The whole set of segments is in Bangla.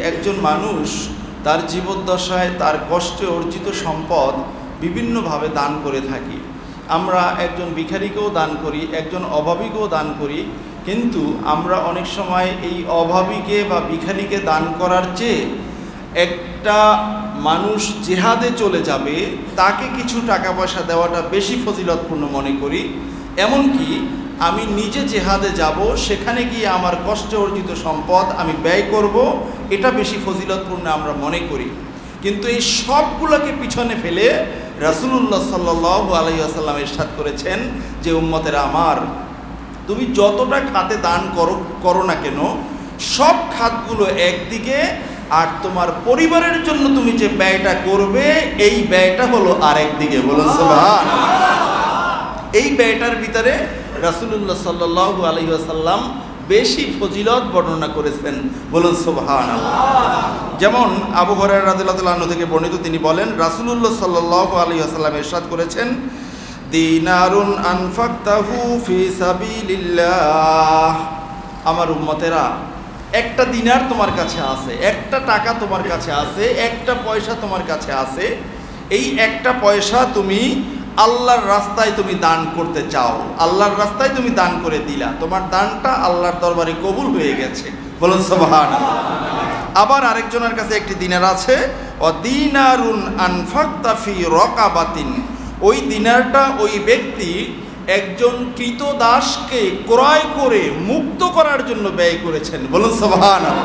একজন মানুষ তার জীবদ্দশায় তার কষ্টে অর্জিত সম্পদ বিভিন্নভাবে দান করে থাকি। আমরা একজন ভিখারিকেও দান করি, একজন অভাবীকেও দান করি, কিন্তু আমরা অনেক সময় এই অভাবীকে বা ভিখারিকে দান করার চেয়ে একটা মানুষ জেহাদে চলে যাবে তাকে কিছু টাকা পয়সা দেওয়াটা বেশি ফজিলতপূর্ণ মনে করি। এমনকি আমি নিজে জেহাদে যাব, সেখানে গিয়ে আমার কষ্টে অর্জিত সম্পদ আমি ব্যয় করব, এটা বেশি ফজিলতপূর্ণ আমরা মনে করি। কিন্তু এই সবগুলোকে পিছনে ফেলে রাসূলুল্লাহ সাল্লাল্লাহু আলাইহি ওয়াসাল্লাম ইরশাদ করেছেন যে উম্মতেরা আমার, তুমি যতটা খাতে দান করো না কেন, সব খাতগুলো একদিকে, আর তোমার পরিবারের জন্য তুমি যে ব্যয়টা করবে এই ব্যয়টা হলো আরেকদিকে। বলুন সুবহানাল্লাহ। এই ব্যয়টার ভিতরে রাসূলুল্লাহ সাল্লাল্লাহু আলাইহি ওয়াসাল্লাম বেশি ফজিলত বর্ণনা করেছেন। বলুন সুবহানাল্লাহ। যেমন আবু হুরায়রা রাদিয়াল্লাহু আনহু থেকে বর্ণিত, তিনি বলেন রাসূলুল্লাহ সাল্লাল্লাহু আলাইহি ওয়াসাল্লাম ইরশাদ করেছেন, দিনারুন আনফাকতাহু ফি সাবিলিল্লাহ। আমার উম্মতেরা, একটা দিনার তোমার কাছে আছে, একটা টাকা তোমার কাছে আছে, একটা পয়সা তোমার কাছে আছে, এই একটা পয়সা তুমি আল্লাহর রাস্তায় তুমি দান করতে চাও, আল্লাহর রাস্তায় তুমি দান করে দিলা, তোমার দানটা আল্লাহর দরবারে কবুল হয়ে গেছে। বলুন সুবহানাল্লাহ। আবার আরেকজনের কাছে একটি দিনার আছে, দিনারুন আনফাকতা ফি রাকাবাতিন। ওই দিনারটা ওই ব্যক্তি একজন কৃতদাসকে ক্রয় করে মুক্ত করার জন্য ব্যয় করেছেন। বলুন সুবহানাল্লাহ।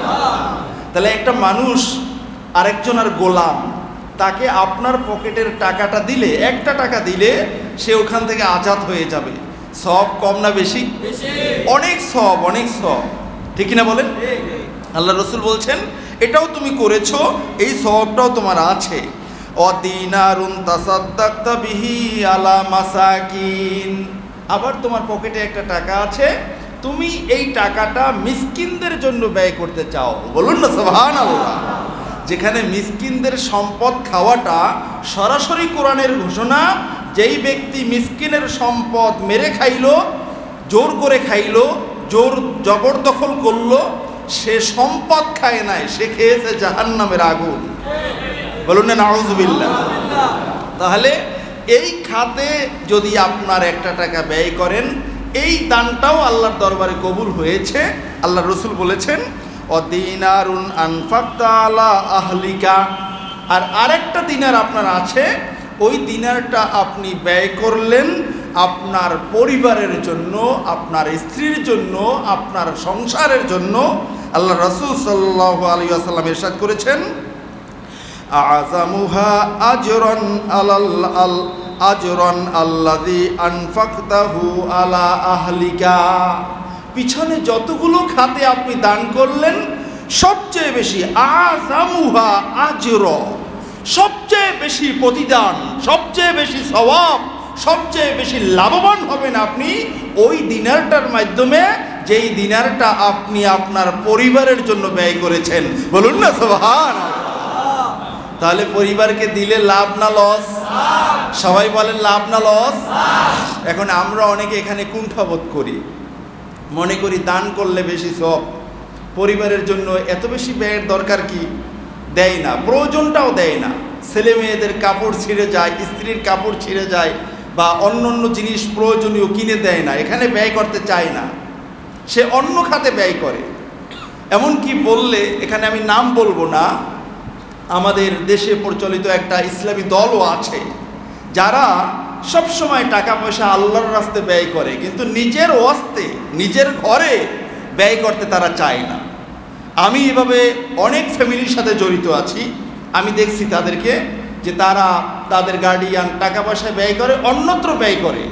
তাহলে একটা মানুষ আরেকজনের গোলাম, তাকে আপনার পকেটের টাকাটা দিলে, একটা টাকা দিলে সে ওখান থেকে আজাদ হয়ে যাবে। সব কম না বেশি? অনেক সব, অনেক সব, ঠিক কিনা বলেন? আল্লাহ রসুল বলছেন এটাও তুমি করেছো, এই সবটাও তোমার আছে। অদিনারুন তাসাদ্দাকতা বিহি আলা মাসাকিন। আবার তোমার পকেটে একটা টাকা আছে, তুমি এই টাকাটা মিসকিনদের জন্য ব্যয় করতে চাও। বলুন না সুবহানাল্লাহ। যেখানে মিসকিনদের সম্পদ খাওয়াটা সরাসরি কোরআনের ঘোষণা, যেই ব্যক্তি মিসকিনের সম্পদ মেরে খাইলো, জোর করে খাইলো, জোর জবরদখল করলো, সে সম্পদ খায় নাই, সে খেয়েছে জাহান্নামের আগুন। বলুন না নাউযুবিল্লাহ। তাহলে এই খাতে যদি আপনার একটা টাকা ব্যয় করেন, এই দানটাও আল্লাহর দরবারে কবুল হয়েছে। আল্লাহ রসুল বলেছেন অদিনারুন আনফাকতা আলা আহলিকা। আর আরেকটা দিনার আপনার আছে, ওই দিনারটা আপনি ব্যয় করলেন আপনার পরিবারের জন্য, আপনার স্ত্রীর জন্য, আপনার সংসারের জন্য। আল্লাহ রাসূল সাল্লাল্লাহু আলাইহি ওয়াসাল্লাম ইরশাদ করেছেন আযামুহা আজরান আলাল আজরান আল্লাযী আনফাকতাহু আলা আহলিকা। পিছনে যতগুলো খাতে আপনি দান করলেন, সবচেয়ে বেশি আযামুহা আজর, সবচেয়ে বেশি প্রতিদান, সবচেয়ে বেশি সওয়াব, সবচেয়ে বেশি লাভবান হবেন আপনি ওই দিনারটার মাধ্যমে, যেই দিনারটা আপনি আপনার পরিবারের জন্য ব্যয় করেছেন। বলুন না সুবহানাল্লাহ। তাহলে পরিবারকে দিলে লাভ না লস? সবাই বলেন লাভ না লস? এখন আমরা অনেকে এখানে কুণ্ঠাবোধ করি, মনে করি দান করলে বেশি সব, পরিবারের জন্য এত বেশি ব্যয়ের দরকার কি? দেয় না, প্রয়োজনটাও দেয় না। ছেলে মেয়েদের কাপড় ছিঁড়ে যায়, স্ত্রীর কাপড় ছিঁড়ে যায়, বা অন্য অন্য জিনিস প্রয়োজনীয় কিনে দেয় না, এখানে ব্যয় করতে চায় না, সে অন্য খাতে ব্যয় করে। এমনকি বললে, এখানে আমি নাম বলবো না, আমাদের দেশে প্রচলিত একটা ইসলামী দলও আছে যারা সবসময় টাকা পয়সা আল্লাহর রাস্তায় ব্যয় করে, কিন্তু নিজের ওয়াস্তে, নিজের ঘরে ব্যয় করতে তারা চায় না। আমি এভাবে অনেক ফ্যামিলির সাথে জড়িত আছি, আমি দেখছি তাদেরকে যে তারা তাদের গার্ডিয়ান টাকা পয়সা ব্যয় করে, অন্যত্র ব্যয় করে,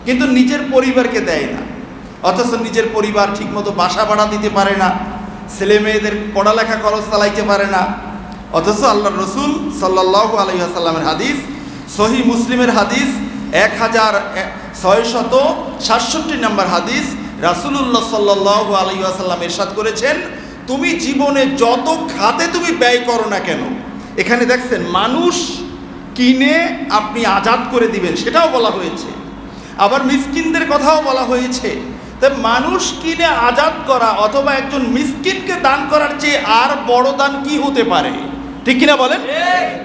কিন্তু নিজের পরিবারকে দেয় না। অথচ নিজের পরিবার ঠিকমতো বাসা ভাড়া দিতে পারে না, ছেলে মেয়েদের পড়ালেখা খরচ চালাইতে পারে না। অথচ আল্লাহ রসুল সাল্লাল্লাহু আলাইহি ওয়াসাল্লামের হাদিস, সহিহ মুসলিমের হাদিস 1667 নম্বর হাদিস, রাসূলুল্লাহ সাল্লাল্লাহু আলাইহি ওয়াসাল্লাম ইরশাদ করেছেন, তুমি জীবনে যত খাতে তুমি ব্যয় করো না কেন, এখানে দেখছেন মানুষ কিনে আপনি আজাদ করে দিবেন, সেটাও বলা হয়েছে। আবার মিসকিনদের কথাও বলা হয়েছে, তাই মানুষ কিনে আজাদ করা অথবা একজন মিসকিনকে দান করার চেয়ে আর বড় দান কি হতে পারে? ঠিক কিনা বলেন?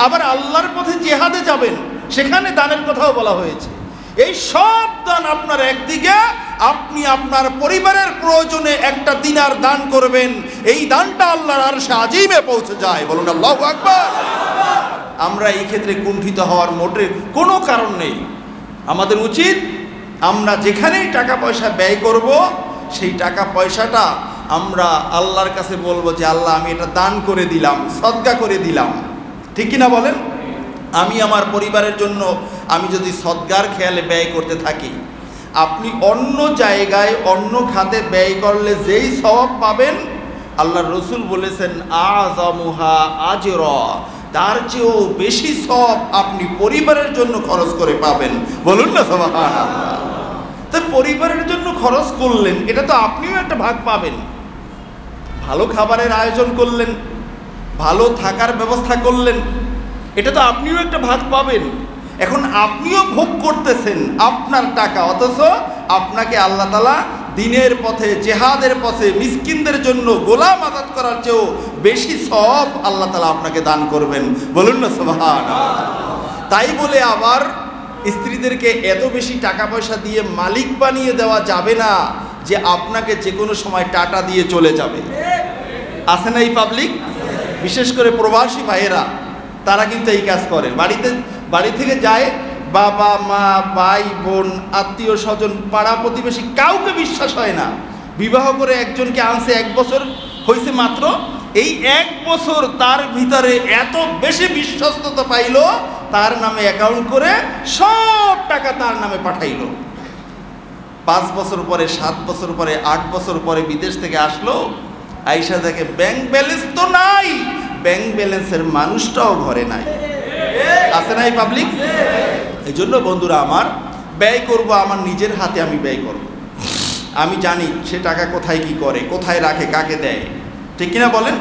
আবার আল্লাহর পথে জিহাদে যাবেন, সেখানে দানের কথাও বলা হয়েছে। এই সব দান আপনার একদিকে, আপনি আপনার পরিবারের প্রয়োজনে একটা দিনার দান করবেন, এই দানটা আল্লাহর আরশে আজিমে পৌঁছে যায়। বলুন আল্লাহু আকবার। আমরা এই ক্ষেত্রে কুণ্ঠিত হওয়ার মোটের কোনো কারণ নেই। আমাদের উচিত আমরা যেখানেই টাকা পয়সা ব্যয় করব, সেই টাকা পয়সাটা আমরা আল্লাহর কাছে বলবো যে আল্লাহ আমি এটা দান করে দিলাম, সদকা করে দিলাম। ঠিক কিনা বলেন? আমি আমার পরিবারের জন্য আমি যদি সদকার খেয়ালে ব্যয় করতে থাকি, আপনি অন্য জায়গায় অন্য খাতে ব্যয় করলে যেই সওয়াব পাবেন, আল্লাহর রাসূল বলেছেন আযামুহা আজরা, তার চেয়েও বেশি সওয়াব আপনি পরিবারের জন্য খরচ করে পাবেন। বলুন না সুবহানাল্লাহ। তাই পরিবারের জন্য খরচ করলেন, এটা তো আপনিও একটা ভাগ পাবেন। ভালো খাবারের আয়োজন করলেন, ভালো থাকার ব্যবস্থা করলেন, এটা তো আপনিও একটা ভাগ পাবেন। এখন আপনিও ভোগ করতেছেন আপনার টাকা, অথচ আপনাকে আল্লাহ তাআলা দিনের পথে, জেহাদের পথে মিসকিনদের জন্য গোলাম আজাদ করার চেয়েও বেশি সওয়াব আল্লাহ তাআলা আপনাকে দান করবেন। বলুন না সুবহানাল্লাহ। তাই বলে আবার স্ত্রীদেরকে এত বেশি টাকা পয়সা দিয়ে মালিক বানিয়ে দেওয়া যাবে না যে আপনাকে যে কোনো সময় টাটা দিয়ে চলে যাবে। আছে না এই পাবলিক? বিশেষ করে প্রবাসী ভাইয়েরা, তারা কিন্তু এই কাজ করে। বাড়ি থেকে যায়, বাবা মা ভাই বোন আত্মীয় স্বজন পাড়া প্রতিবেশী কাউকে বিশ্বাস হয় না। বিবাহ করে একজনকে আনছে, 1 বছর হয়েছে মাত্র, এই 1 বছর তার ভিতরে এত বেশি বিশ্বস্ততা পাইল, তার নামে অ্যাকাউন্ট করে সব টাকা তার নামে পাঠাইল। 5 বছর পরে, 7 বছর পরে, 8 বছর পরে বিদেশ থেকে আসলো, আইসা দেখে ব্যাংক ব্যালেন্স তো নাই, ব্যাংক ব্যালেন্সের মানুষটাও ঘরে নাই। আছে না এই পাবলিক? এই জন্য বন্ধুরা আমার, ব্যয় করব আমার নিজের হাতে, আমি ব্যয় করব। আমি জানি সে টাকা কোথায় কি করে, কোথায় রাখে, কাকে দেয়। ঠিক কিনা বলেন?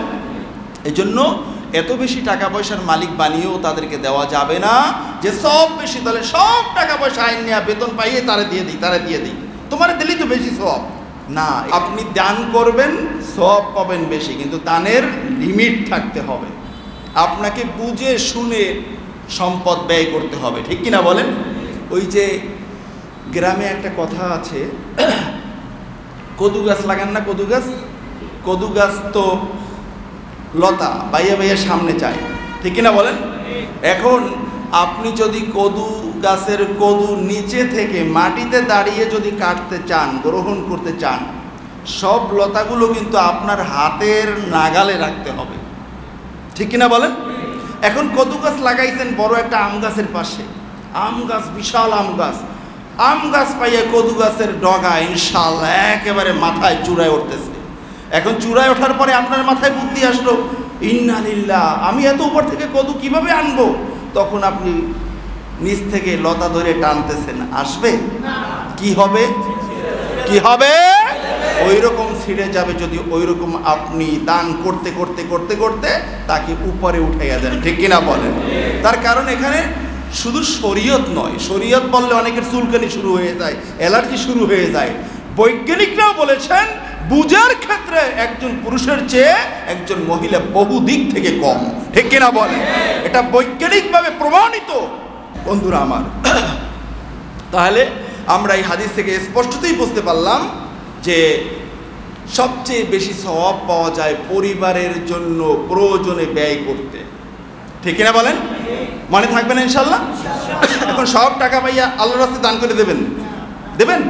এই জন্য এত বেশি টাকা পয়সার মালিক বানিয়েও তাদেরকে দেওয়া যাবে না যে সব বেশি, তাহলে সব টাকা পয়সা আইন নেওয়া, বেতন পাইয়ে তারা দিয়ে দিই, তোমার দিলেই তো বেশি সওয়াব। না, আপনি দান করবেন, সওয়াব পাবেন বেশি, কিন্তু দানের লিমিট থাকতে হবে। আপনাকে বুঝে শুনে সম্পদ ব্যয় করতে হবে। ঠিক কিনা বলেন? ওই যে গ্রামে একটা কথা আছে, কদু গাছ লাগান না, কদু গাছ তো লতা বাইয়া বাইয়া সামনে চায়। ঠিক কিনা বলেন? এখন আপনি যদি কদু গাছের কদু নিচে থেকে মাটিতে দাঁড়িয়ে যদি কাটতে চান, গ্রহণ করতে চান, সব লতাগুলো কিন্তু আপনার হাতের নাগালে রাখতে হবে। ঠিক কিনা বলেন? এখন কদু গাছ লাগাইছেন বড় একটা আম গাছের পাশে, আম গাছ, বিশাল আম গাছ পাইয়া কদু গাছের ডগা ইনশাআল্লাহ একেবারে মাথায় চূড়ায় উঠতেছে। এখন চূড়ায় ওঠার পরে আপনার মাথায় বুদ্ধি আসলো, ইন্না লিল্লাহ, আমি এত উপর থেকে কদু কিভাবে আনবো? তখন আপনি নিচ থেকে লতা ধরে টানতেছেন, আসবে? কি হবে? ওই রকম ছিঁড়ে যাবে। যদি ওই রকম আপনি দান করতে করতে করতে করতে তাকে উপরে উঠাইয়া দেন। ঠিক কিনা বলেন? তার কারণ এখানে শুধু শরীয়ত নয়, শরীয়ত বললে অনেকের চুলকানি শুরু হয়ে যায়, অ্যালার্জি শুরু হয়ে যায়। বৈজ্ঞানিকরাও বলেছেন বুঝার ক্ষেত্রে একজন পুরুষের চেয়ে একজন মহিলা বহু দিক থেকে কম। ঠিক কিনা বলেন? এটা বৈজ্ঞানিকভাবে প্রমাণিত। বন্ধুরা আমার, তাহলে আমরা এই হাদিস থেকে স্পষ্টতই বুঝতে পারলাম যে সবচেয়ে বেশি সওয়াব পাওয়া যায় পরিবারের জন্য প্রয়োজনে ব্যয় করতে। ঠিক কিনা বলেন? মনে থাকবেন ইনশাআল্লাহ? এখন সব টাকা পাইয়া আল্লাহর রাস্তায় দান করে দেবেন?